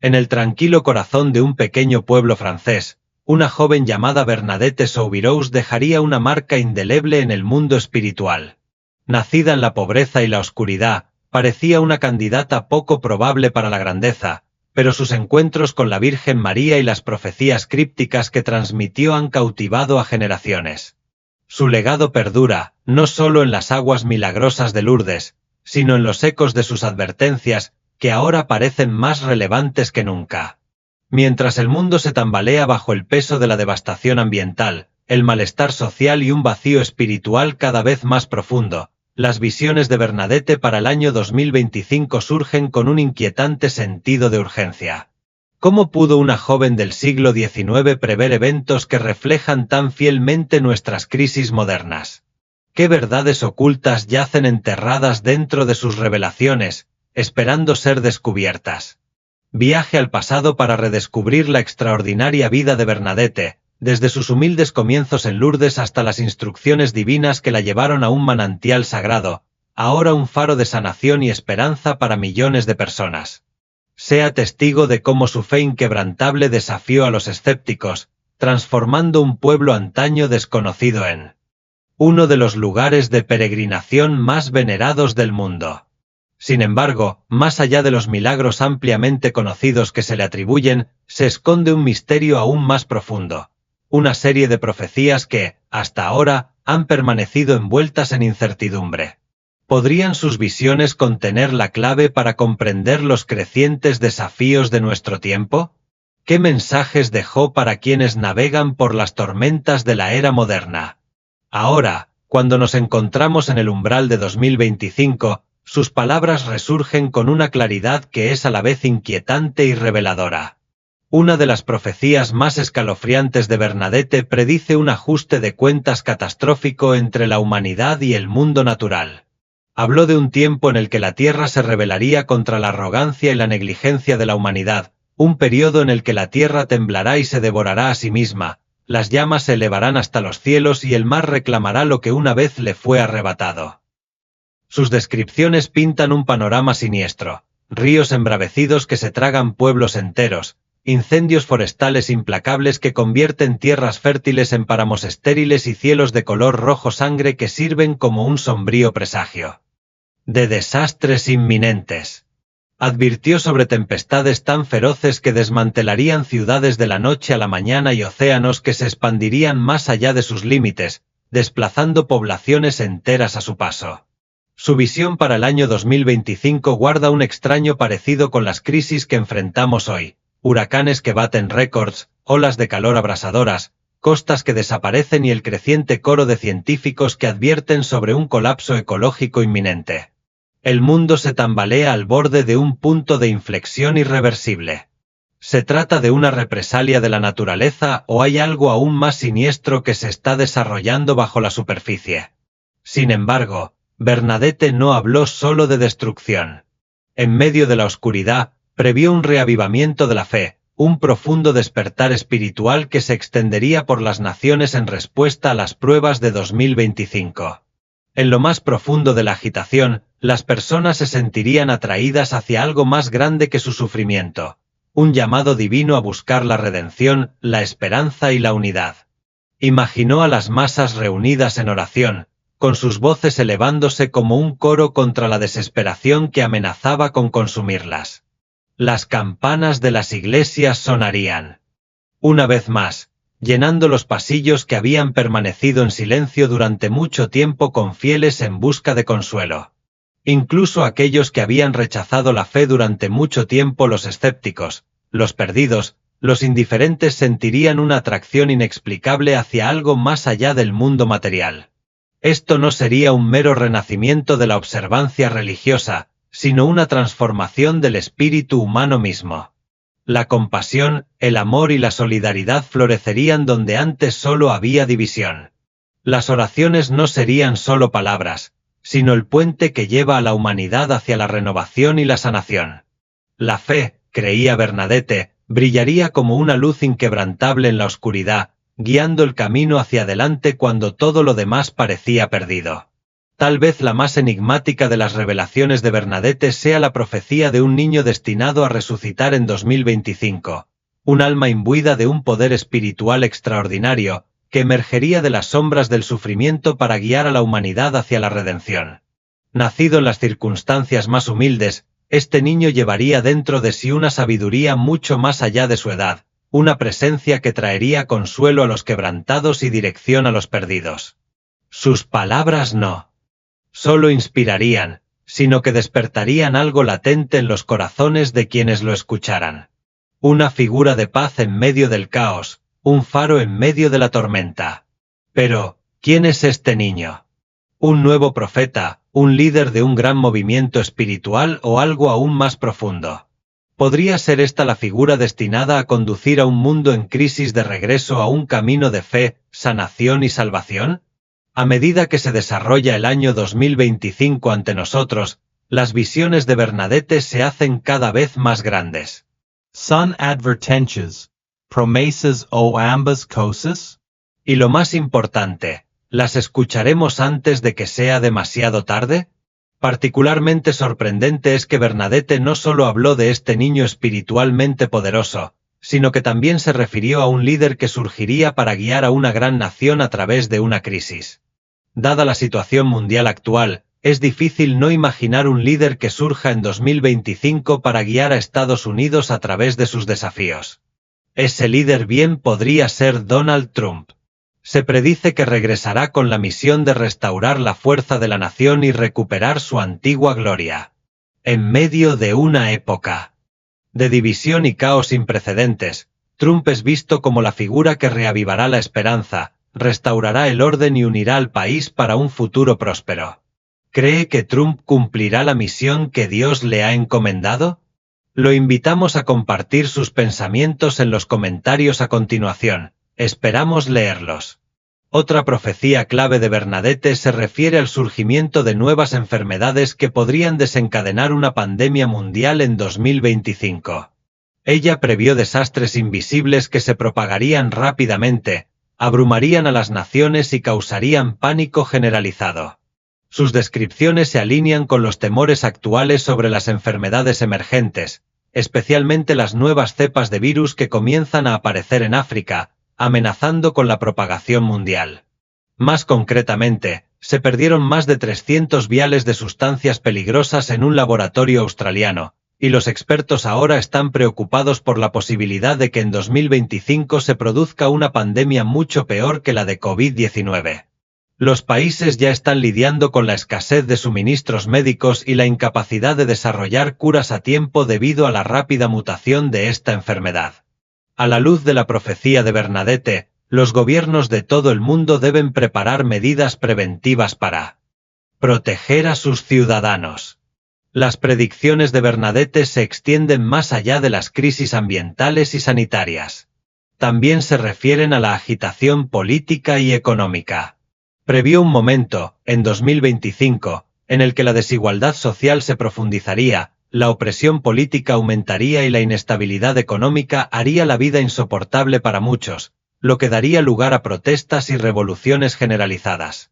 En el tranquilo corazón de un pequeño pueblo francés, una joven llamada Bernadette Soubirous dejaría una marca indeleble en el mundo espiritual. Nacida en la pobreza y la oscuridad, parecía una candidata poco probable para la grandeza, pero sus encuentros con la Virgen María y las profecías crípticas que transmitió han cautivado a generaciones. Su legado perdura, no solo en las aguas milagrosas de Lourdes, sino en los ecos de sus advertencias, que ahora parecen más relevantes que nunca. Mientras el mundo se tambalea bajo el peso de la devastación ambiental, el malestar social y un vacío espiritual cada vez más profundo, las visiones de Bernadette para el año 2025 surgen con un inquietante sentido de urgencia. ¿Cómo pudo una joven del siglo XIX prever eventos que reflejan tan fielmente nuestras crisis modernas? ¿Qué verdades ocultas yacen enterradas dentro de sus revelaciones, esperando ser descubiertas? Viaje al pasado para redescubrir la extraordinaria vida de Bernadette, desde sus humildes comienzos en Lourdes hasta las instrucciones divinas que la llevaron a un manantial sagrado, ahora un faro de sanación y esperanza para millones de personas. Sea testigo de cómo su fe inquebrantable desafió a los escépticos, transformando un pueblo antaño desconocido en uno de los lugares de peregrinación más venerados del mundo. Sin embargo, más allá de los milagros ampliamente conocidos que se le atribuyen, se esconde un misterio aún más profundo. Una serie de profecías que, hasta ahora, han permanecido envueltas en incertidumbre. ¿Podrían sus visiones contener la clave para comprender los crecientes desafíos de nuestro tiempo? ¿Qué mensajes dejó para quienes navegan por las tormentas de la era moderna? Ahora, cuando nos encontramos en el umbral de 2025, sus palabras resurgen con una claridad que es a la vez inquietante y reveladora. Una de las profecías más escalofriantes de Bernadette predice un ajuste de cuentas catastrófico entre la humanidad y el mundo natural. Habló de un tiempo en el que la Tierra se rebelaría contra la arrogancia y la negligencia de la humanidad, un periodo en el que la Tierra temblará y se devorará a sí misma, las llamas se elevarán hasta los cielos y el mar reclamará lo que una vez le fue arrebatado. Sus descripciones pintan un panorama siniestro, ríos embravecidos que se tragan pueblos enteros, incendios forestales implacables que convierten tierras fértiles en páramos estériles y cielos de color rojo sangre que sirven como un sombrío presagio de desastres inminentes. Advirtió sobre tempestades tan feroces que desmantelarían ciudades de la noche a la mañana y océanos que se expandirían más allá de sus límites, desplazando poblaciones enteras a su paso. Su visión para el año 2025 guarda un extraño parecido con las crisis que enfrentamos hoy, huracanes que baten récords, olas de calor abrasadoras, costas que desaparecen y el creciente coro de científicos que advierten sobre un colapso ecológico inminente. El mundo se tambalea al borde de un punto de inflexión irreversible. ¿Se trata de una represalia de la naturaleza o hay algo aún más siniestro que se está desarrollando bajo la superficie? Sin embargo, Bernadette no habló solo de destrucción. En medio de la oscuridad, previó un reavivamiento de la fe, un profundo despertar espiritual que se extendería por las naciones en respuesta a las pruebas de 2025. En lo más profundo de la agitación, las personas se sentirían atraídas hacia algo más grande que su sufrimiento, un llamado divino a buscar la redención, la esperanza y la unidad. Imaginó a las masas reunidas en oración, con sus voces elevándose como un coro contra la desesperación que amenazaba con consumirlas. Las campanas de las iglesias sonarían. Una vez más, llenando los pasillos que habían permanecido en silencio durante mucho tiempo con fieles en busca de consuelo. Incluso aquellos que habían rechazado la fe durante mucho tiempo, los escépticos, los perdidos, los indiferentes sentirían una atracción inexplicable hacia algo más allá del mundo material. Esto no sería un mero renacimiento de la observancia religiosa, sino una transformación del espíritu humano mismo. La compasión, el amor y la solidaridad florecerían donde antes solo había división. Las oraciones no serían solo palabras, sino el puente que lleva a la humanidad hacia la renovación y la sanación. La fe, creía Bernadette, brillaría como una luz inquebrantable en la oscuridad, guiando el camino hacia adelante cuando todo lo demás parecía perdido. Tal vez la más enigmática de las revelaciones de Bernadette sea la profecía de un niño destinado a resucitar en 2025, un alma imbuida de un poder espiritual extraordinario, que emergería de las sombras del sufrimiento para guiar a la humanidad hacia la redención. Nacido en las circunstancias más humildes, este niño llevaría dentro de sí una sabiduría mucho más allá de su edad, una presencia que traería consuelo a los quebrantados y dirección a los perdidos. Sus palabras no solo inspirarían, sino que despertarían algo latente en los corazones de quienes lo escucharan. Una figura de paz en medio del caos, un faro en medio de la tormenta. Pero, ¿quién es este niño? ¿Un nuevo profeta, un líder de un gran movimiento espiritual o algo aún más profundo? ¿Podría ser esta la figura destinada a conducir a un mundo en crisis de regreso a un camino de fe, sanación y salvación? A medida que se desarrolla el año 2025 ante nosotros, las visiones de Bernadette se hacen cada vez más grandes. Son advertentes, promesas o ambas cosas? Y lo más importante, ¿las escucharemos antes de que sea demasiado tarde? Particularmente sorprendente es que Bernadette no solo habló de este niño espiritualmente poderoso, sino que también se refirió a un líder que surgiría para guiar a una gran nación a través de una crisis. Dada la situación mundial actual, es difícil no imaginar un líder que surja en 2025 para guiar a Estados Unidos a través de sus desafíos. Ese líder bien podría ser Donald Trump. Se predice que regresará con la misión de restaurar la fuerza de la nación y recuperar su antigua gloria. En medio de una época de división y caos sin precedentes, Trump es visto como la figura que reavivará la esperanza, restaurará el orden y unirá al país para un futuro próspero. ¿Cree que Trump cumplirá la misión que Dios le ha encomendado? Lo invitamos a compartir sus pensamientos en los comentarios a continuación. Esperamos leerlos. Otra profecía clave de Bernadette se refiere al surgimiento de nuevas enfermedades que podrían desencadenar una pandemia mundial en 2025. Ella previó desastres invisibles que se propagarían rápidamente, abrumarían a las naciones y causarían pánico generalizado. Sus descripciones se alinean con los temores actuales sobre las enfermedades emergentes, especialmente las nuevas cepas de virus que comienzan a aparecer en África, amenazando con la propagación mundial. Más concretamente, se perdieron más de 300 viales de sustancias peligrosas en un laboratorio australiano, y los expertos ahora están preocupados por la posibilidad de que en 2025 se produzca una pandemia mucho peor que la de COVID-19. Los países ya están lidiando con la escasez de suministros médicos y la incapacidad de desarrollar curas a tiempo debido a la rápida mutación de esta enfermedad. A la luz de la profecía de Bernadette, los gobiernos de todo el mundo deben preparar medidas preventivas para proteger a sus ciudadanos. Las predicciones de Bernadette se extienden más allá de las crisis ambientales y sanitarias. También se refieren a la agitación política y económica. Previó un momento, en 2025, en el que la desigualdad social se profundizaría, la opresión política aumentaría y la inestabilidad económica haría la vida insoportable para muchos, lo que daría lugar a protestas y revoluciones generalizadas.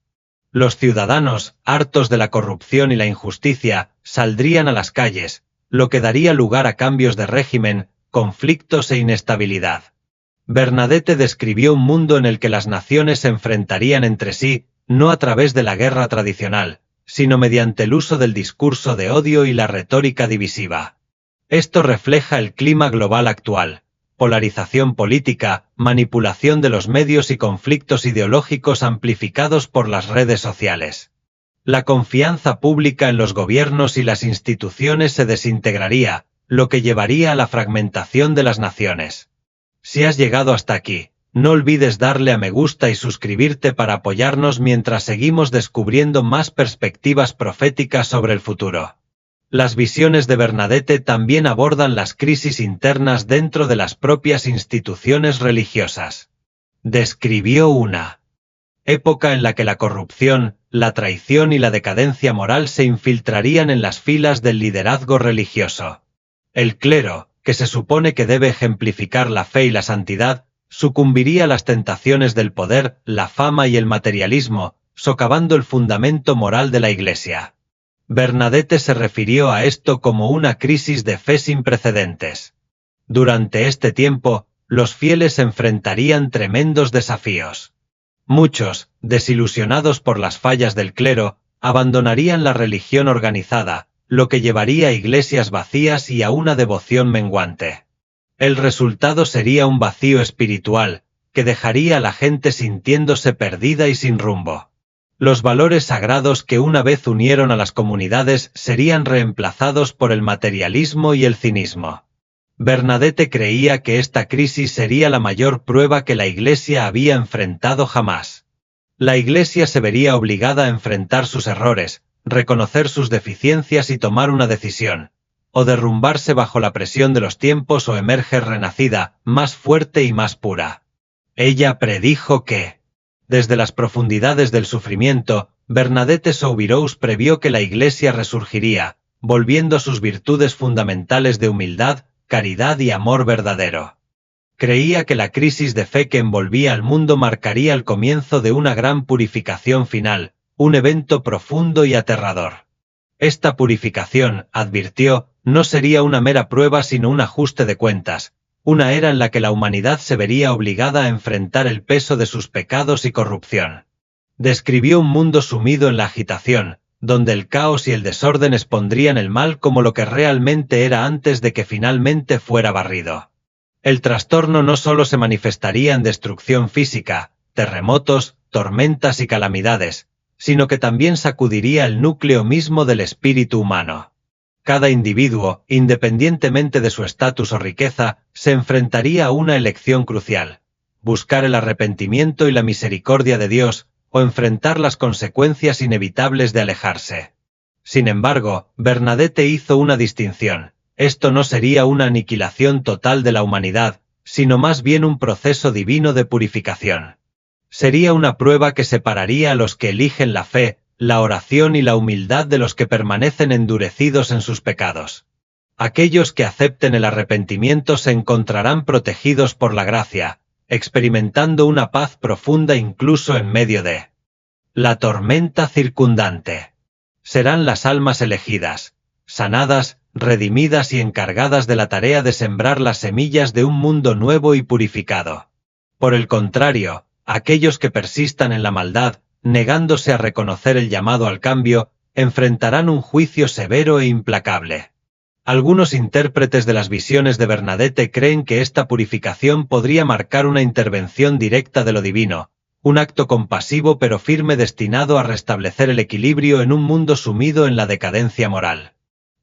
Los ciudadanos, hartos de la corrupción y la injusticia, saldrían a las calles, lo que daría lugar a cambios de régimen, conflictos e inestabilidad. Bernadette describió un mundo en el que las naciones se enfrentarían entre sí, no a través de la guerra tradicional, sino mediante el uso del discurso de odio y la retórica divisiva. Esto refleja el clima global actual: polarización política, manipulación de los medios y conflictos ideológicos amplificados por las redes sociales. La confianza pública en los gobiernos y las instituciones se desintegraría, lo que llevaría a la fragmentación de las naciones. Si has llegado hasta aquí, no olvides darle a me gusta y suscribirte para apoyarnos mientras seguimos descubriendo más perspectivas proféticas sobre el futuro. Las visiones de Bernadette también abordan las crisis internas dentro de las propias instituciones religiosas. Describió una época en la que la corrupción, la traición y la decadencia moral se infiltrarían en las filas del liderazgo religioso. El clero, que se supone que debe ejemplificar la fe y la santidad, sucumbiría a las tentaciones del poder, la fama y el materialismo, socavando el fundamento moral de la Iglesia. Bernadette se refirió a esto como una crisis de fe sin precedentes. Durante este tiempo, los fieles enfrentarían tremendos desafíos. Muchos, desilusionados por las fallas del clero, abandonarían la religión organizada, lo que llevaría a iglesias vacías y a una devoción menguante. El resultado sería un vacío espiritual, que dejaría a la gente sintiéndose perdida y sin rumbo. Los valores sagrados que una vez unieron a las comunidades serían reemplazados por el materialismo y el cinismo. Bernadette creía que esta crisis sería la mayor prueba que la Iglesia había enfrentado jamás. La Iglesia se vería obligada a enfrentar sus errores, reconocer sus deficiencias y tomar una decisión, o derrumbarse bajo la presión de los tiempos o emerger renacida, más fuerte y más pura. Ella predijo que, desde las profundidades del sufrimiento, Bernadette Soubirous previó que la Iglesia resurgiría, volviendo a sus virtudes fundamentales de humildad, caridad y amor verdadero. Creía que la crisis de fe que envolvía al mundo marcaría el comienzo de una gran purificación final, un evento profundo y aterrador. Esta purificación, advirtió, no sería una mera prueba sino un ajuste de cuentas, una era en la que la humanidad se vería obligada a enfrentar el peso de sus pecados y corrupción. Describió un mundo sumido en la agitación, donde el caos y el desorden expondrían el mal como lo que realmente era antes de que finalmente fuera barrido. El trastorno no solo se manifestaría en destrucción física, terremotos, tormentas y calamidades, sino que también sacudiría el núcleo mismo del espíritu humano. Cada individuo, independientemente de su estatus o riqueza, se enfrentaría a una elección crucial: buscar el arrepentimiento y la misericordia de Dios, o enfrentar las consecuencias inevitables de alejarse. Sin embargo, Bernadette hizo una distinción: esto no sería una aniquilación total de la humanidad, sino más bien un proceso divino de purificación. Sería una prueba que separaría a los que eligen la fe, la oración y la humildad de los que permanecen endurecidos en sus pecados. Aquellos que acepten el arrepentimiento se encontrarán protegidos por la gracia, experimentando una paz profunda incluso en medio de la tormenta circundante. Serán las almas elegidas, sanadas, redimidas y encargadas de la tarea de sembrar las semillas de un mundo nuevo y purificado. Por el contrario, aquellos que persistan en la maldad, negándose a reconocer el llamado al cambio, enfrentarán un juicio severo e implacable. Algunos intérpretes de las visiones de Bernadette creen que esta purificación podría marcar una intervención directa de lo divino, un acto compasivo pero firme destinado a restablecer el equilibrio en un mundo sumido en la decadencia moral.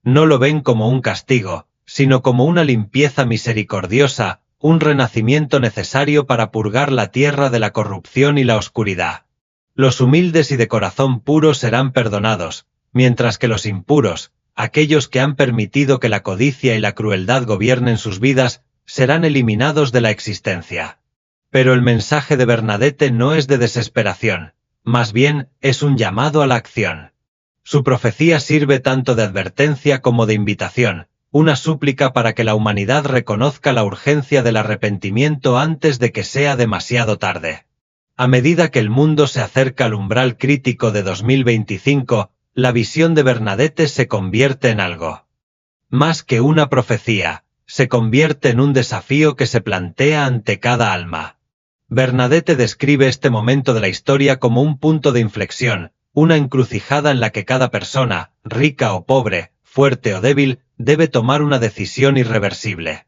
No lo ven como un castigo, sino como una limpieza misericordiosa, un renacimiento necesario para purgar la tierra de la corrupción y la oscuridad. Los humildes y de corazón puro serán perdonados, mientras que los impuros, aquellos que han permitido que la codicia y la crueldad gobiernen sus vidas, serán eliminados de la existencia. Pero el mensaje de Bernadette no es de desesperación, más bien, es un llamado a la acción. Su profecía sirve tanto de advertencia como de invitación, una súplica para que la humanidad reconozca la urgencia del arrepentimiento antes de que sea demasiado tarde. A medida que el mundo se acerca al umbral crítico de 2025, la visión de Bernadette se convierte en algo más que una profecía, se convierte en un desafío que se plantea ante cada alma. Bernadette describe este momento de la historia como un punto de inflexión, una encrucijada en la que cada persona, rica o pobre, fuerte o débil, debe tomar una decisión irreversible.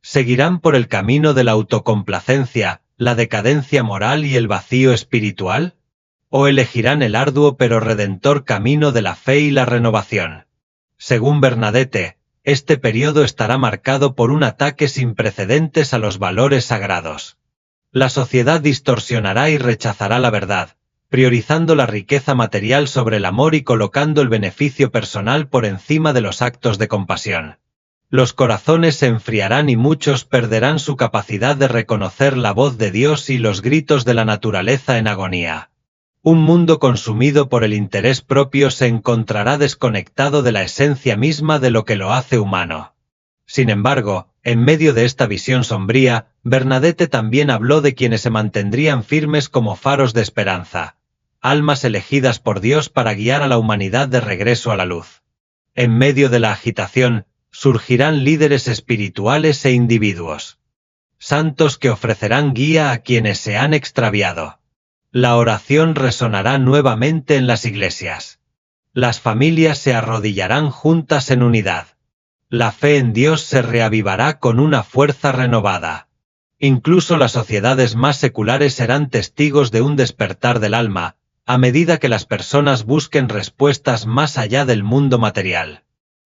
¿Seguirán por el camino de la autocomplacencia, la decadencia moral y el vacío espiritual? ¿O elegirán el arduo pero redentor camino de la fe y la renovación? Según Bernadette, este periodo estará marcado por un ataque sin precedentes a los valores sagrados. La sociedad distorsionará y rechazará la verdad, priorizando la riqueza material sobre el amor y colocando el beneficio personal por encima de los actos de compasión. Los corazones se enfriarán y muchos perderán su capacidad de reconocer la voz de Dios y los gritos de la naturaleza en agonía. Un mundo consumido por el interés propio se encontrará desconectado de la esencia misma de lo que lo hace humano. Sin embargo, en medio de esta visión sombría, Bernadette también habló de quienes se mantendrían firmes como faros de esperanza. almas elegidas por Dios para guiar a la humanidad de regreso a la luz. En medio de la agitación, surgirán líderes espirituales e individuos santos que ofrecerán guía a quienes se han extraviado. La oración resonará nuevamente en las iglesias. Las familias se arrodillarán juntas en unidad. La fe en Dios se reavivará con una fuerza renovada. Incluso las sociedades más seculares serán testigos de un despertar del alma, a medida que las personas busquen respuestas más allá del mundo material.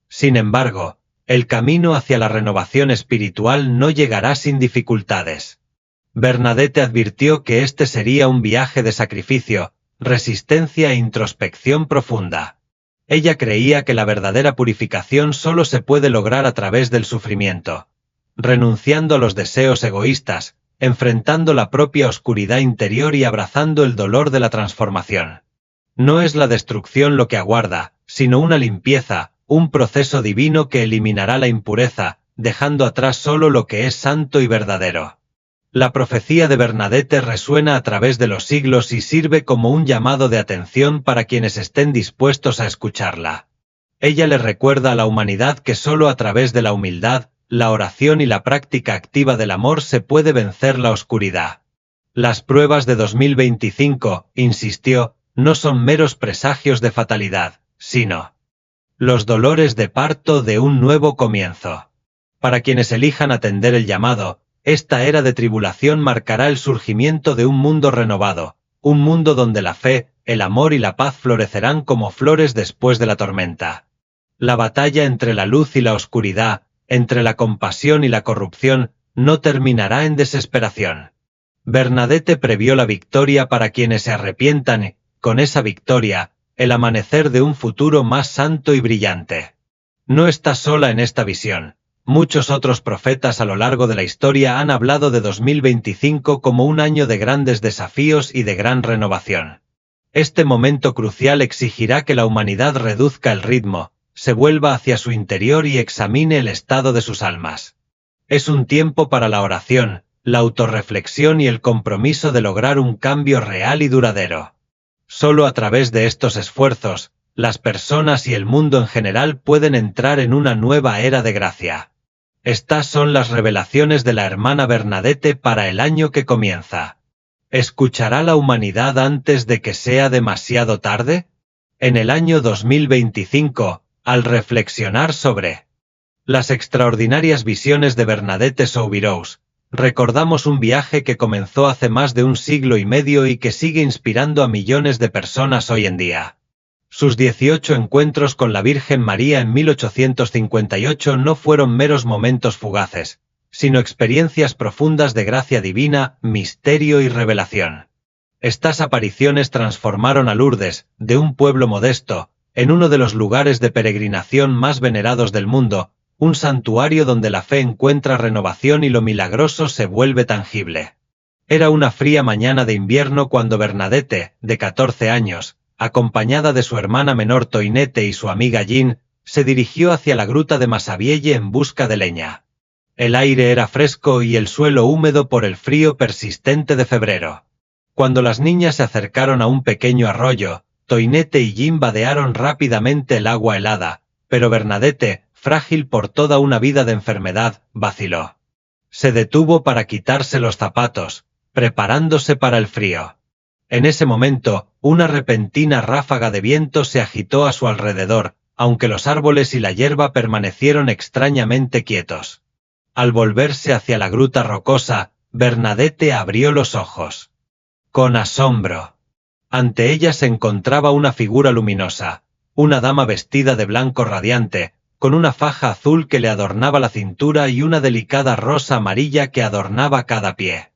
Sin embargo, el camino hacia la renovación espiritual no llegará sin dificultades. Bernadette advirtió que este sería un viaje de sacrificio, resistencia e introspección profunda. Ella creía que la verdadera purificación solo se puede lograr a través del sufrimiento, renunciando a los deseos egoístas, enfrentando la propia oscuridad interior y abrazando el dolor de la transformación. No es la destrucción lo que aguarda, sino una limpieza, un proceso divino que eliminará la impureza, dejando atrás solo lo que es santo y verdadero. La profecía de Bernadette resuena a través de los siglos y sirve como un llamado de atención para quienes estén dispuestos a escucharla. Ella le recuerda a la humanidad que solo a través de la humildad, la oración y la práctica activa del amor se puede vencer la oscuridad. Las pruebas de 2025, insistió, no son meros presagios de fatalidad, sino los dolores de parto de un nuevo comienzo. Para quienes elijan atender el llamado, esta era de tribulación marcará el surgimiento de un mundo renovado, un mundo donde la fe, el amor y la paz florecerán como flores después de la tormenta. La batalla entre la luz y la oscuridad, entre la compasión y la corrupción, no terminará en desesperación. Bernadette previó la victoria para quienes se arrepientan y, con esa victoria, el amanecer de un futuro más santo y brillante. No está sola en esta visión. Muchos otros profetas a lo largo de la historia han hablado de 2025 como un año de grandes desafíos y de gran renovación. Este momento crucial exigirá que la humanidad reduzca el ritmo, se vuelva hacia su interior y examine el estado de sus almas. Es un tiempo para la oración, la autorreflexión y el compromiso de lograr un cambio real y duradero. Solo a través de estos esfuerzos, las personas y el mundo en general pueden entrar en una nueva era de gracia. Estas son las revelaciones de la hermana Bernadette para el año que comienza. ¿Escuchará la humanidad antes de que sea demasiado tarde? En el año 2025, al reflexionar sobre las extraordinarias visiones de Bernadette Soubirous, recordamos un viaje que comenzó hace más de un siglo y medio y que sigue inspirando a millones de personas hoy en día. Sus 18 encuentros con la Virgen María en 1858 no fueron meros momentos fugaces, sino experiencias profundas de gracia divina, misterio y revelación. Estas apariciones transformaron a Lourdes, de un pueblo modesto, en uno de los lugares de peregrinación más venerados del mundo, un santuario donde la fe encuentra renovación y lo milagroso se vuelve tangible. Era una fría mañana de invierno cuando Bernadette, de 14 años, acompañada de su hermana menor Toinette y su amiga Jean, se dirigió hacia la gruta de Massabielle en busca de leña. El aire era fresco y el suelo húmedo por el frío persistente de febrero. Cuando las niñas se acercaron a un pequeño arroyo, Toinette y Jean vadearon rápidamente el agua helada, pero Bernadette, frágil por toda una vida de enfermedad, vaciló. Se detuvo para quitarse los zapatos, preparándose para el frío. En ese momento, una repentina ráfaga de viento se agitó a su alrededor, aunque los árboles y la hierba permanecieron extrañamente quietos. Al volverse hacia la gruta rocosa, Bernadette abrió los ojos. Con asombro. Ante ella se encontraba una figura luminosa, una dama vestida de blanco radiante, con una faja azul que le adornaba la cintura y una delicada rosa amarilla que adornaba cada pie.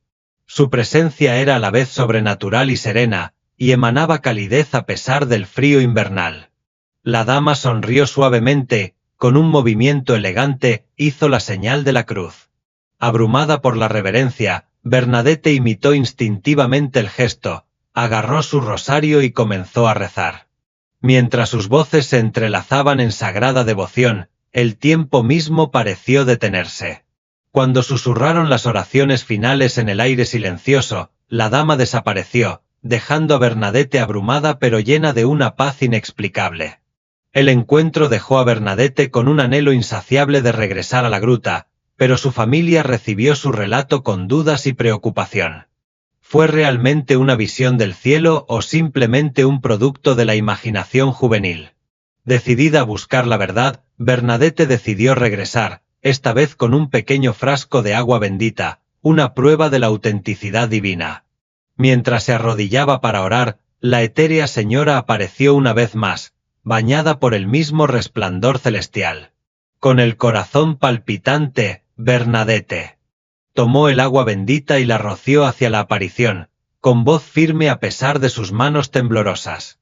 Su presencia era a la vez sobrenatural y serena, y emanaba calidez a pesar del frío invernal. La dama sonrió suavemente, con un movimiento elegante, hizo la señal de la cruz. Abrumada por la reverencia, Bernadette imitó instintivamente el gesto, agarró su rosario y comenzó a rezar. Mientras sus voces se entrelazaban en sagrada devoción, el tiempo mismo pareció detenerse. Cuando susurraron las oraciones finales en el aire silencioso, la dama desapareció, dejando a Bernadette abrumada pero llena de una paz inexplicable. El encuentro dejó a Bernadette con un anhelo insaciable de regresar a la gruta, pero su familia recibió su relato con dudas y preocupación. ¿Fue realmente una visión del cielo o simplemente un producto de la imaginación juvenil? Decidida a buscar la verdad, Bernadette decidió regresar, esta vez con un pequeño frasco de agua bendita, una prueba de la autenticidad divina. Mientras se arrodillaba para orar, la etérea señora apareció una vez más, bañada por el mismo resplandor celestial. Con el corazón palpitante, Bernadette tomó el agua bendita y la roció hacia la aparición, con voz firme a pesar de sus manos temblorosas.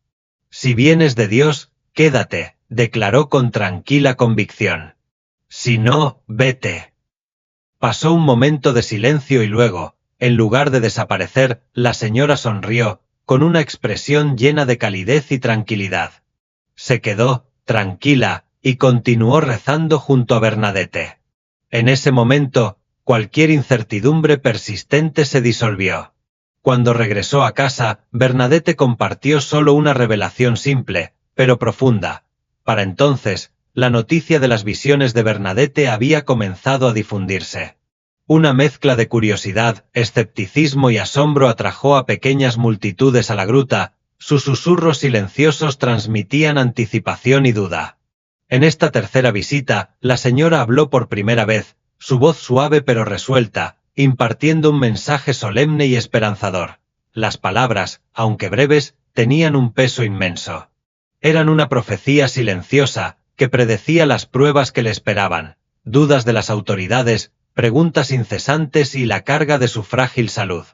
«Si vienes de Dios, quédate», declaró con tranquila convicción. «Si no, vete». Pasó un momento de silencio y luego, en lugar de desaparecer, la señora sonrió, con una expresión llena de calidez y tranquilidad. Se quedó, tranquila, y continuó rezando junto a Bernadette. En ese momento, cualquier incertidumbre persistente se disolvió. Cuando regresó a casa, Bernadette compartió solo una revelación simple, pero profunda. Para entonces, la noticia de las visiones de Bernadette había comenzado a difundirse. Una mezcla de curiosidad, escepticismo y asombro atrajo a pequeñas multitudes a la gruta, sus susurros silenciosos transmitían anticipación y duda. En esta tercera visita, la señora habló por primera vez, su voz suave pero resuelta, impartiendo un mensaje solemne y esperanzador. Las palabras, aunque breves, tenían un peso inmenso. Eran una profecía silenciosa, que predecía las pruebas que le esperaban, dudas de las autoridades, preguntas incesantes y la carga de su frágil salud.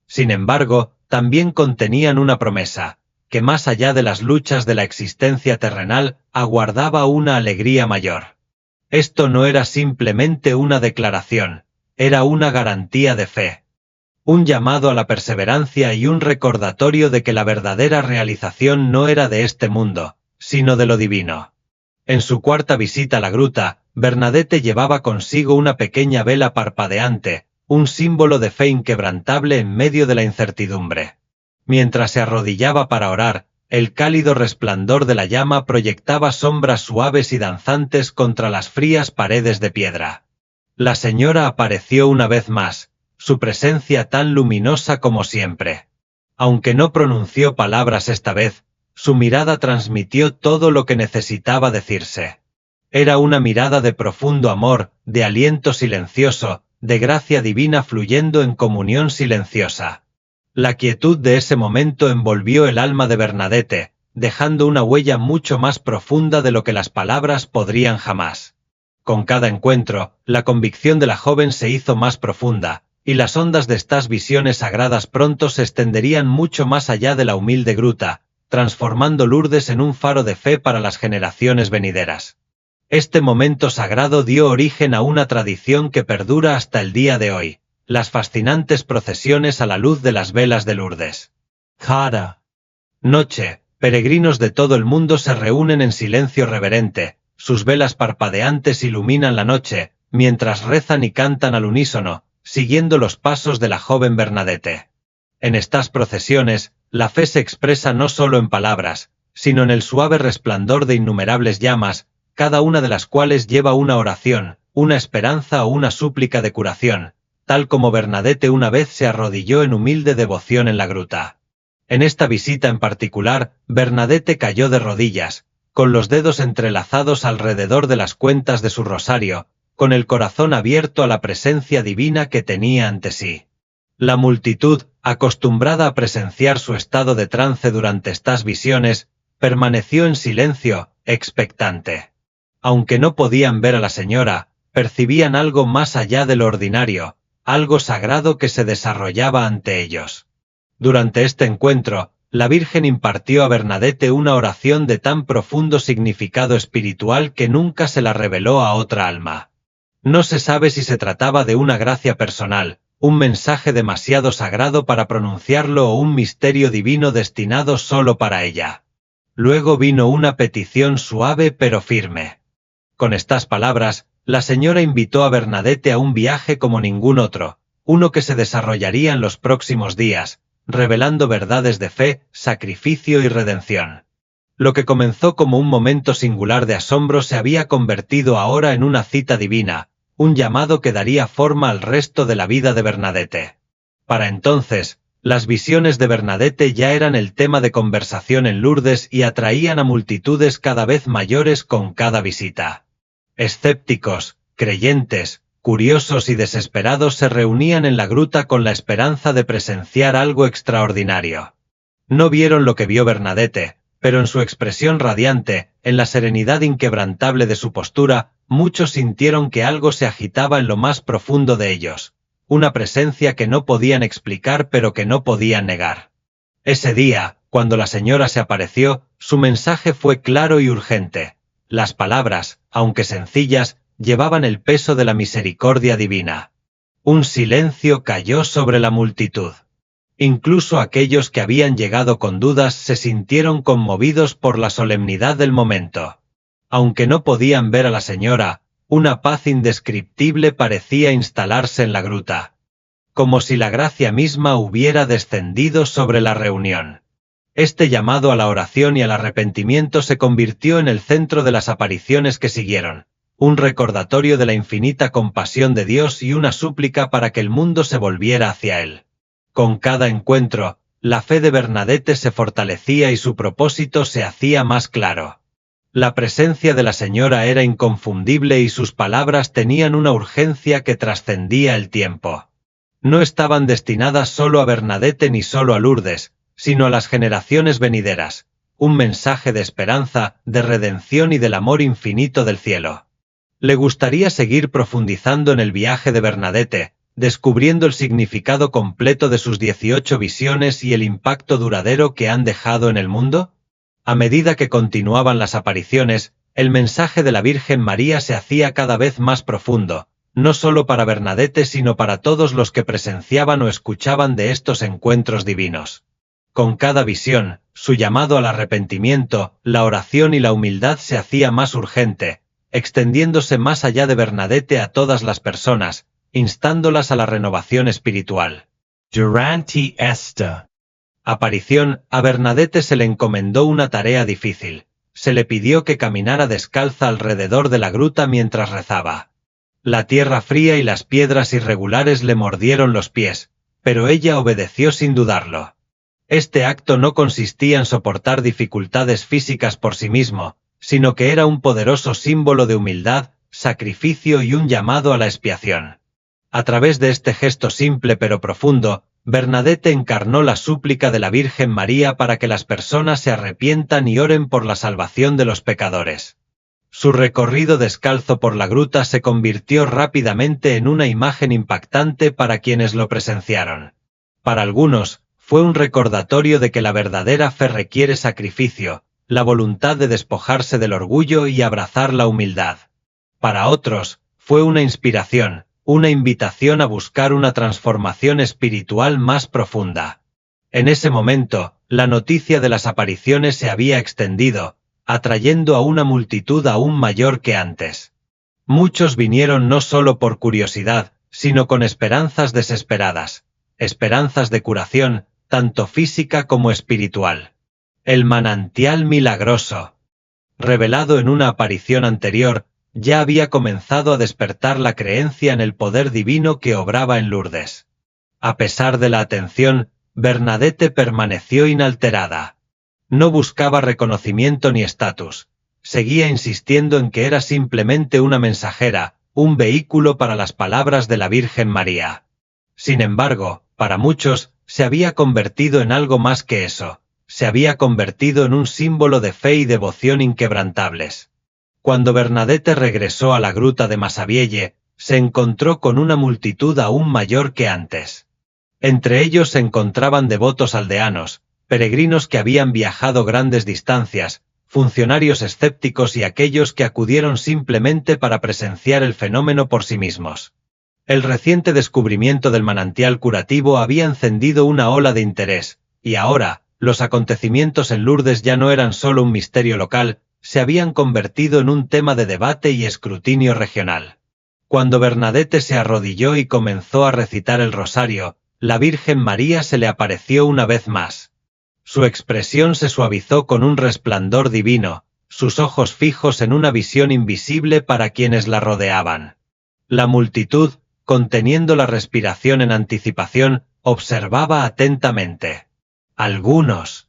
Sin embargo, también contenían una promesa, que más allá de las luchas de la existencia terrenal, aguardaba una alegría mayor. Esto no era simplemente una declaración, era una garantía de fe. Un llamado a la perseverancia y un recordatorio de que la verdadera realización no era de este mundo, sino de lo divino. En su cuarta visita a la gruta, Bernadette llevaba consigo una pequeña vela parpadeante, un símbolo de fe inquebrantable en medio de la incertidumbre. Mientras se arrodillaba para orar, el cálido resplandor de la llama proyectaba sombras suaves y danzantes contra las frías paredes de piedra. La señora apareció una vez más, su presencia tan luminosa como siempre. Aunque no pronunció palabras esta vez, su mirada transmitió todo lo que necesitaba decirse. Era una mirada de profundo amor, de aliento silencioso, de gracia divina fluyendo en comunión silenciosa. La quietud de ese momento envolvió el alma de Bernadette, dejando una huella mucho más profunda de lo que las palabras podrían jamás. Con cada encuentro, la convicción de la joven se hizo más profunda, y las ondas de estas visiones sagradas pronto se extenderían mucho más allá de la humilde gruta, transformando Lourdes en un faro de fe para las generaciones venideras. Este momento sagrado dio origen a una tradición que perdura hasta el día de hoy, las fascinantes procesiones a la luz de las velas de Lourdes. Cada noche, peregrinos de todo el mundo se reúnen en silencio reverente, sus velas parpadeantes iluminan la noche, mientras rezan y cantan al unísono, siguiendo los pasos de la joven Bernadette. En estas procesiones, la fe se expresa no solo en palabras, sino en el suave resplandor de innumerables llamas, cada una de las cuales lleva una oración, una esperanza o una súplica de curación, tal como Bernadette una vez se arrodilló en humilde devoción en la gruta. En esta visita en particular, Bernadette cayó de rodillas, con los dedos entrelazados alrededor de las cuentas de su rosario, con el corazón abierto a la presencia divina que tenía ante sí. La multitud, acostumbrada a presenciar su estado de trance durante estas visiones, permaneció en silencio, expectante. Aunque no podían ver a la señora, percibían algo más allá de lo ordinario, algo sagrado que se desarrollaba ante ellos. Durante este encuentro, la Virgen impartió a Bernadette una oración de tan profundo significado espiritual que nunca se la reveló a otra alma. No se sabe si se trataba de una gracia personal, un mensaje demasiado sagrado para pronunciarlo o un misterio divino destinado solo para ella. Luego vino una petición suave pero firme. Con estas palabras, la señora invitó a Bernadette a un viaje como ningún otro, uno que se desarrollaría en los próximos días, revelando verdades de fe, sacrificio y redención. Lo que comenzó como un momento singular de asombro se había convertido ahora en una cita divina, un llamado que daría forma al resto de la vida de Bernadette. Para entonces, las visiones de Bernadette ya eran el tema de conversación en Lourdes y atraían a multitudes cada vez mayores con cada visita. Escépticos, creyentes, curiosos y desesperados se reunían en la gruta con la esperanza de presenciar algo extraordinario. No vieron lo que vio Bernadette, pero en su expresión radiante, en la serenidad inquebrantable de su postura, muchos sintieron que algo se agitaba en lo más profundo de ellos, una presencia que no podían explicar pero que no podían negar. Ese día, cuando la señora se apareció, su mensaje fue claro y urgente. Las palabras, aunque sencillas, llevaban el peso de la misericordia divina. Un silencio cayó sobre la multitud. Incluso aquellos que habían llegado con dudas se sintieron conmovidos por la solemnidad del momento. Aunque no podían ver a la señora, una paz indescriptible parecía instalarse en la gruta. Como si la gracia misma hubiera descendido sobre la reunión. Este llamado a la oración y al arrepentimiento se convirtió en el centro de las apariciones que siguieron, un recordatorio de la infinita compasión de Dios y una súplica para que el mundo se volviera hacia Él. Con cada encuentro, la fe de Bernadette se fortalecía y su propósito se hacía más claro. La presencia de la señora era inconfundible y sus palabras tenían una urgencia que trascendía el tiempo. No estaban destinadas solo a Bernadette ni solo a Lourdes, sino a las generaciones venideras, un mensaje de esperanza, de redención y del amor infinito del cielo. Le gustaría seguir profundizando en el viaje de Bernadette, descubriendo el significado completo de sus 18 visiones y el impacto duradero que han dejado en el mundo. A medida que continuaban las apariciones, el mensaje de la Virgen María se hacía cada vez más profundo, no solo para Bernadette sino para todos los que presenciaban o escuchaban de estos encuentros divinos. Con cada visión, su llamado al arrepentimiento, la oración y la humildad se hacía más urgente, extendiéndose más allá de Bernadette a todas las personas, instándolas a la renovación espiritual. Durante esta aparición, a Bernadette se le encomendó una tarea difícil. Se le pidió que caminara descalza alrededor de la gruta mientras rezaba. La tierra fría y las piedras irregulares le mordieron los pies, pero ella obedeció sin dudarlo. Este acto no consistía en soportar dificultades físicas por sí mismo, sino que era un poderoso símbolo de humildad, sacrificio y un llamado a la expiación. A través de este gesto simple pero profundo, Bernadette encarnó la súplica de la Virgen María para que las personas se arrepientan y oren por la salvación de los pecadores. Su recorrido descalzo por la gruta se convirtió rápidamente en una imagen impactante para quienes lo presenciaron. Para algunos, fue un recordatorio de que la verdadera fe requiere sacrificio, la voluntad de despojarse del orgullo y abrazar la humildad. Para otros, fue una inspiración, una invitación a buscar una transformación espiritual más profunda. En ese momento, la noticia de las apariciones se había extendido, atrayendo a una multitud aún mayor que antes. Muchos vinieron no solo por curiosidad, sino con esperanzas desesperadas, esperanzas de curación, tanto física como espiritual. El manantial milagroso, revelado en una aparición anterior, ya había comenzado a despertar la creencia en el poder divino que obraba en Lourdes. A pesar de la atención, Bernadette permaneció inalterada. No buscaba reconocimiento ni estatus. Seguía insistiendo en que era simplemente una mensajera, un vehículo para las palabras de la Virgen María. Sin embargo, para muchos, se había convertido en algo más que eso. Se había convertido en un símbolo de fe y devoción inquebrantables. Cuando Bernadette regresó a la gruta de Massabielle, se encontró con una multitud aún mayor que antes. Entre ellos se encontraban devotos aldeanos, peregrinos que habían viajado grandes distancias, funcionarios escépticos y aquellos que acudieron simplemente para presenciar el fenómeno por sí mismos. El reciente descubrimiento del manantial curativo había encendido una ola de interés, y ahora, los acontecimientos en Lourdes ya no eran solo un misterio local, se habían convertido en un tema de debate y escrutinio regional. Cuando Bernadette se arrodilló y comenzó a recitar el rosario, la Virgen María se le apareció una vez más. Su expresión se suavizó con un resplandor divino, sus ojos fijos en una visión invisible para quienes la rodeaban. La multitud, conteniendo la respiración en anticipación, observaba atentamente. Algunos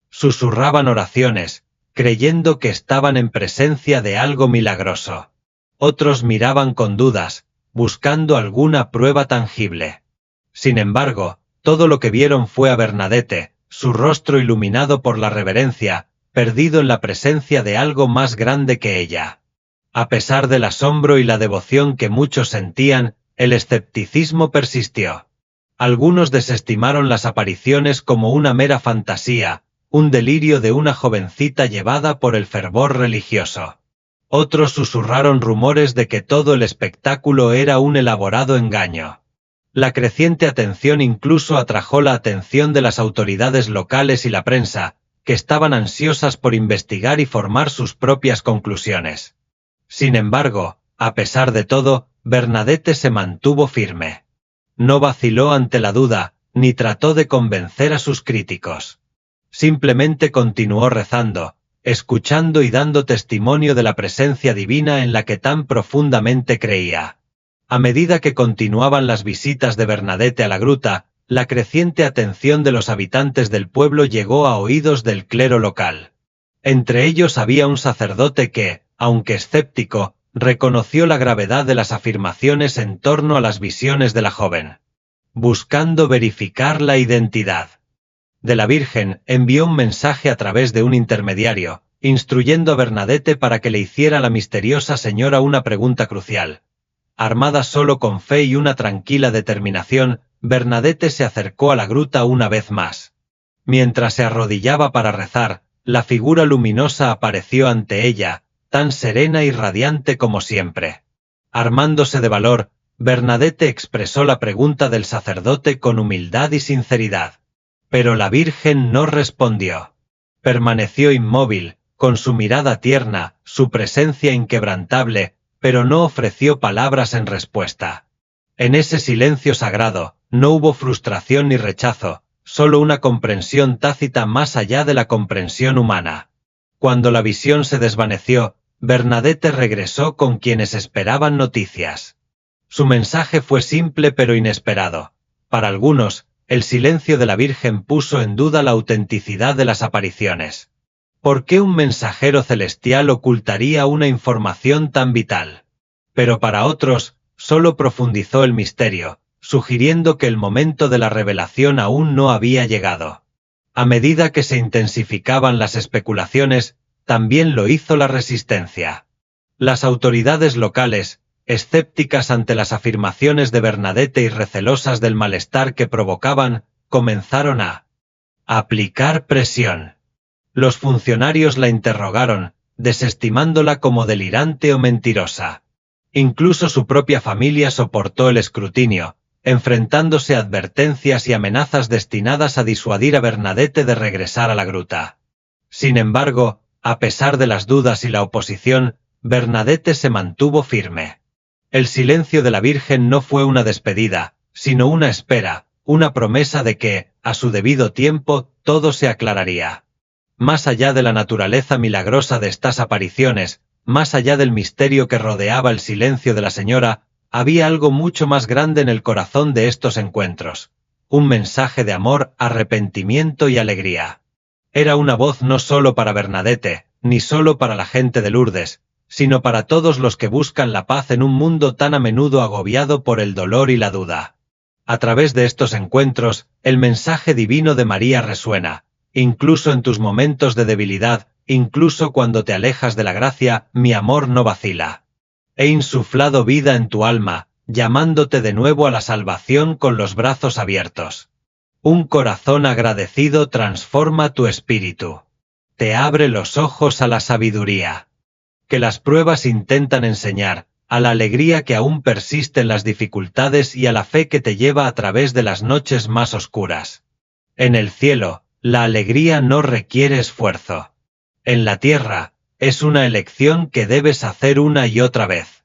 susurraban oraciones, creyendo que estaban en presencia de algo milagroso. Otros miraban con dudas, buscando alguna prueba tangible. Sin embargo, todo lo que vieron fue a Bernadette, su rostro iluminado por la reverencia, perdido en la presencia de algo más grande que ella. A pesar del asombro y la devoción que muchos sentían, el escepticismo persistió. Algunos desestimaron las apariciones como una mera fantasía, un delirio de una jovencita llevada por el fervor religioso. Otros susurraron rumores de que todo el espectáculo era un elaborado engaño. La creciente atención incluso atrajo la atención de las autoridades locales y la prensa, que estaban ansiosas por investigar y formar sus propias conclusiones. Sin embargo, a pesar de todo, Bernadette se mantuvo firme. No vaciló ante la duda, ni trató de convencer a sus críticos. Simplemente continuó rezando, escuchando y dando testimonio de la presencia divina en la que tan profundamente creía. A medida que continuaban las visitas de Bernadette a la gruta, la creciente atención de los habitantes del pueblo llegó a oídos del clero local. Entre ellos había un sacerdote que, aunque escéptico, reconoció la gravedad de las afirmaciones en torno a las visiones de la joven. Buscando verificar la identidad de la Virgen, envió un mensaje a través de un intermediario, instruyendo a Bernadette para que le hiciera a la misteriosa señora una pregunta crucial. Armada solo con fe y una tranquila determinación, Bernadette se acercó a la gruta una vez más. Mientras se arrodillaba para rezar, la figura luminosa apareció ante ella, tan serena y radiante como siempre. Armándose de valor, Bernadette expresó la pregunta del sacerdote con humildad y sinceridad. Pero la Virgen no respondió. Permaneció inmóvil, con su mirada tierna, su presencia inquebrantable, pero no ofreció palabras en respuesta. En ese silencio sagrado, no hubo frustración ni rechazo, solo una comprensión tácita más allá de la comprensión humana. Cuando la visión se desvaneció, Bernadette regresó con quienes esperaban noticias. Su mensaje fue simple pero inesperado. Para algunos, el silencio de la Virgen puso en duda la autenticidad de las apariciones. ¿Por qué un mensajero celestial ocultaría una información tan vital? Pero para otros, solo profundizó el misterio, sugiriendo que el momento de la revelación aún no había llegado. A medida que se intensificaban las especulaciones, también lo hizo la resistencia. Las autoridades locales, escépticas ante las afirmaciones de Bernadette y recelosas del malestar que provocaban, comenzaron a aplicar presión. Los funcionarios la interrogaron, desestimándola como delirante o mentirosa. Incluso su propia familia soportó el escrutinio, enfrentándose a advertencias y amenazas destinadas a disuadir a Bernadette de regresar a la gruta. Sin embargo, a pesar de las dudas y la oposición, Bernadette se mantuvo firme. El silencio de la Virgen no fue una despedida, sino una espera, una promesa de que, a su debido tiempo, todo se aclararía. Más allá de la naturaleza milagrosa de estas apariciones, más allá del misterio que rodeaba el silencio de la señora, había algo mucho más grande en el corazón de estos encuentros. Un mensaje de amor, arrepentimiento y alegría. Era una voz no solo para Bernadette, ni solo para la gente de Lourdes, sino para todos los que buscan la paz en un mundo tan a menudo agobiado por el dolor y la duda. A través de estos encuentros, el mensaje divino de María resuena. Incluso en tus momentos de debilidad, incluso cuando te alejas de la gracia, mi amor no vacila. He insuflado vida en tu alma, llamándote de nuevo a la salvación con los brazos abiertos. Un corazón agradecido transforma tu espíritu. Te abre los ojos a la sabiduría que las pruebas intentan enseñar, a la alegría que aún persiste en las dificultades y a la fe que te lleva a través de las noches más oscuras. En el cielo, la alegría no requiere esfuerzo. En la tierra, es una elección que debes hacer una y otra vez.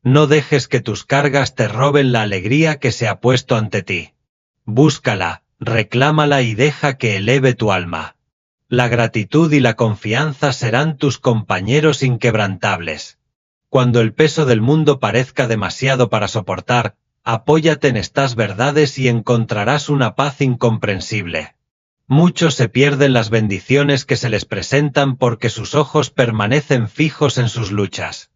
No dejes que tus cargas te roben la alegría que se ha puesto ante ti. Búscala, reclámala y deja que eleve tu alma. La gratitud y la confianza serán tus compañeros inquebrantables. Cuando el peso del mundo parezca demasiado para soportar, apóyate en estas verdades y encontrarás una paz incomprensible. Muchos se pierden las bendiciones que se les presentan porque sus ojos permanecen fijos en sus luchas.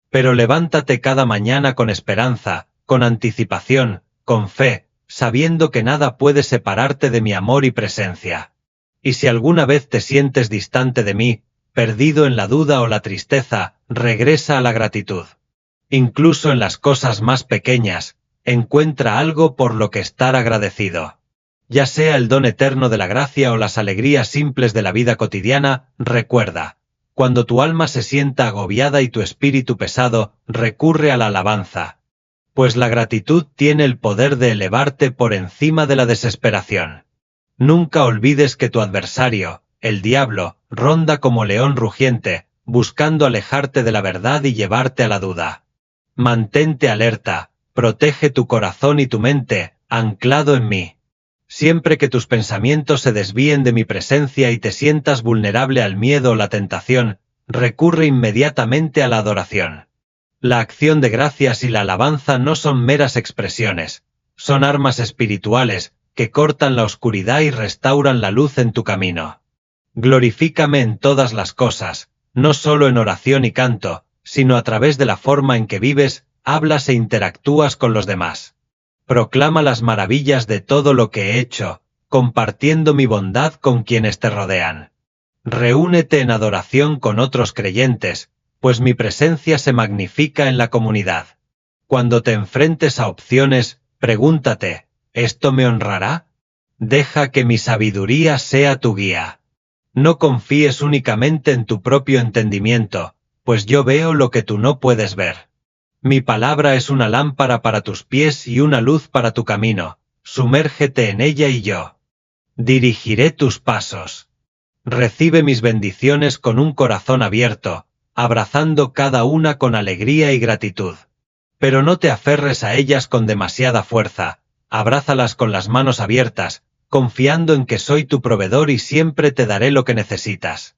Pero levántate cada mañana con esperanza, con anticipación, con fe, sabiendo que nada puede separarte de mi amor y presencia. Y si alguna vez te sientes distante de mí, perdido en la duda o la tristeza, regresa a la gratitud. Incluso en las cosas más pequeñas, encuentra algo por lo que estar agradecido. Ya sea el don eterno de la gracia o las alegrías simples de la vida cotidiana, recuerda, cuando tu alma se sienta agobiada y tu espíritu pesado, recurre a la alabanza. Pues la gratitud tiene el poder de elevarte por encima de la desesperación. Nunca olvides que tu adversario, el diablo, ronda como león rugiente, buscando alejarte de la verdad y llevarte a la duda. Mantente alerta, protege tu corazón y tu mente, anclado en mí. Siempre que tus pensamientos se desvíen de mi presencia y te sientas vulnerable al miedo o la tentación, recurre inmediatamente a la adoración. La acción de gracias y la alabanza no son meras expresiones, son armas espirituales, que cortan la oscuridad y restauran la luz en tu camino. Glorifícame en todas las cosas, no solo en oración y canto, sino a través de la forma en que vives, hablas e interactúas con los demás. Proclama las maravillas de todo lo que he hecho, compartiendo mi bondad con quienes te rodean. Reúnete en adoración con otros creyentes, pues mi presencia se magnifica en la comunidad. Cuando te enfrentes a opciones, pregúntate, ¿esto me honrará? Deja que mi sabiduría sea tu guía. No confíes únicamente en tu propio entendimiento, pues yo veo lo que tú no puedes ver. Mi palabra es una lámpara para tus pies y una luz para tu camino, sumérgete en ella y yo dirigiré tus pasos. Recibe mis bendiciones con un corazón abierto, abrazando cada una con alegría y gratitud. Pero no te aferres a ellas con demasiada fuerza, abrázalas con las manos abiertas, confiando en que soy tu proveedor y siempre te daré lo que necesitas.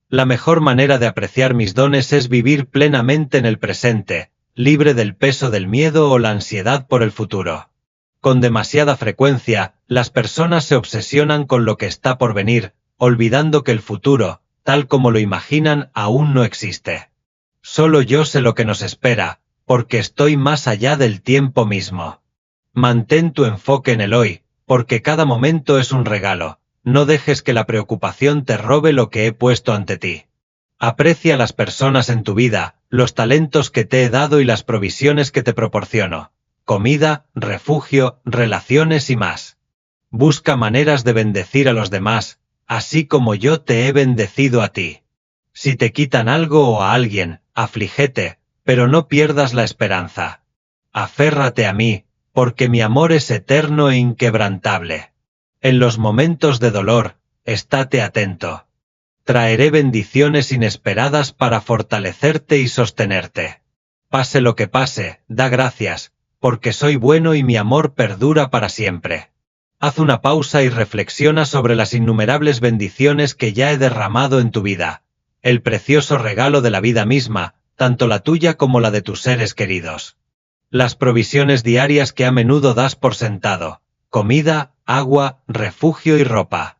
La mejor manera de apreciar mis dones es vivir plenamente en el presente, libre del peso del miedo o la ansiedad por el futuro. Con demasiada frecuencia, las personas se obsesionan con lo que está por venir, olvidando que el futuro, tal como lo imaginan, aún no existe. Solo yo sé lo que nos espera, porque estoy más allá del tiempo mismo. Mantén tu enfoque en el hoy, porque cada momento es un regalo. No dejes que la preocupación te robe lo que he puesto ante ti. Aprecia las personas en tu vida, los talentos que te he dado y las provisiones que te proporciono. Comida, refugio, relaciones y más. Busca maneras de bendecir a los demás, así como yo te he bendecido a ti. Si te quitan algo o a alguien, afligete, pero no pierdas la esperanza. Aférrate a mí, porque mi amor es eterno e inquebrantable. En los momentos de dolor, estate atento. Traeré bendiciones inesperadas para fortalecerte y sostenerte. Pase lo que pase, da gracias, porque soy bueno y mi amor perdura para siempre. Haz una pausa y reflexiona sobre las innumerables bendiciones que ya he derramado en tu vida, el precioso regalo de la vida misma, tanto la tuya como la de tus seres queridos. Las provisiones diarias que a menudo das por sentado, comida, agua, refugio y ropa.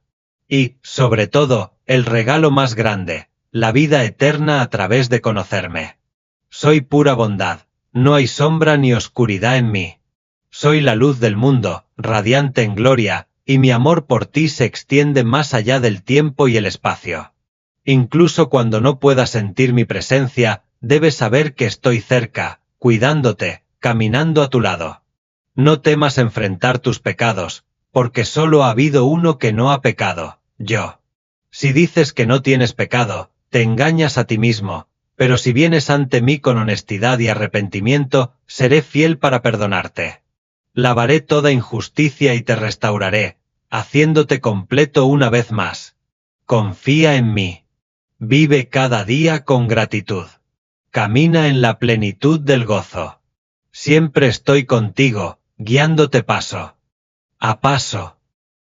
Y, sobre todo, el regalo más grande, la vida eterna a través de conocerme. Soy pura bondad, no hay sombra ni oscuridad en mí. Soy la luz del mundo, radiante en gloria, y mi amor por ti se extiende más allá del tiempo y el espacio. Incluso cuando no puedas sentir mi presencia, debes saber que estoy cerca, cuidándote, caminando a tu lado. No temas enfrentar tus pecados, porque solo ha habido uno que no ha pecado, yo. Si dices que no tienes pecado, te engañas a ti mismo, pero si vienes ante mí con honestidad y arrepentimiento, seré fiel para perdonarte. Lavaré toda injusticia y te restauraré, haciéndote completo una vez más. Confía en mí. Vive cada día con gratitud. Camina en la plenitud del gozo. Siempre estoy contigo, guiándote paso A paso.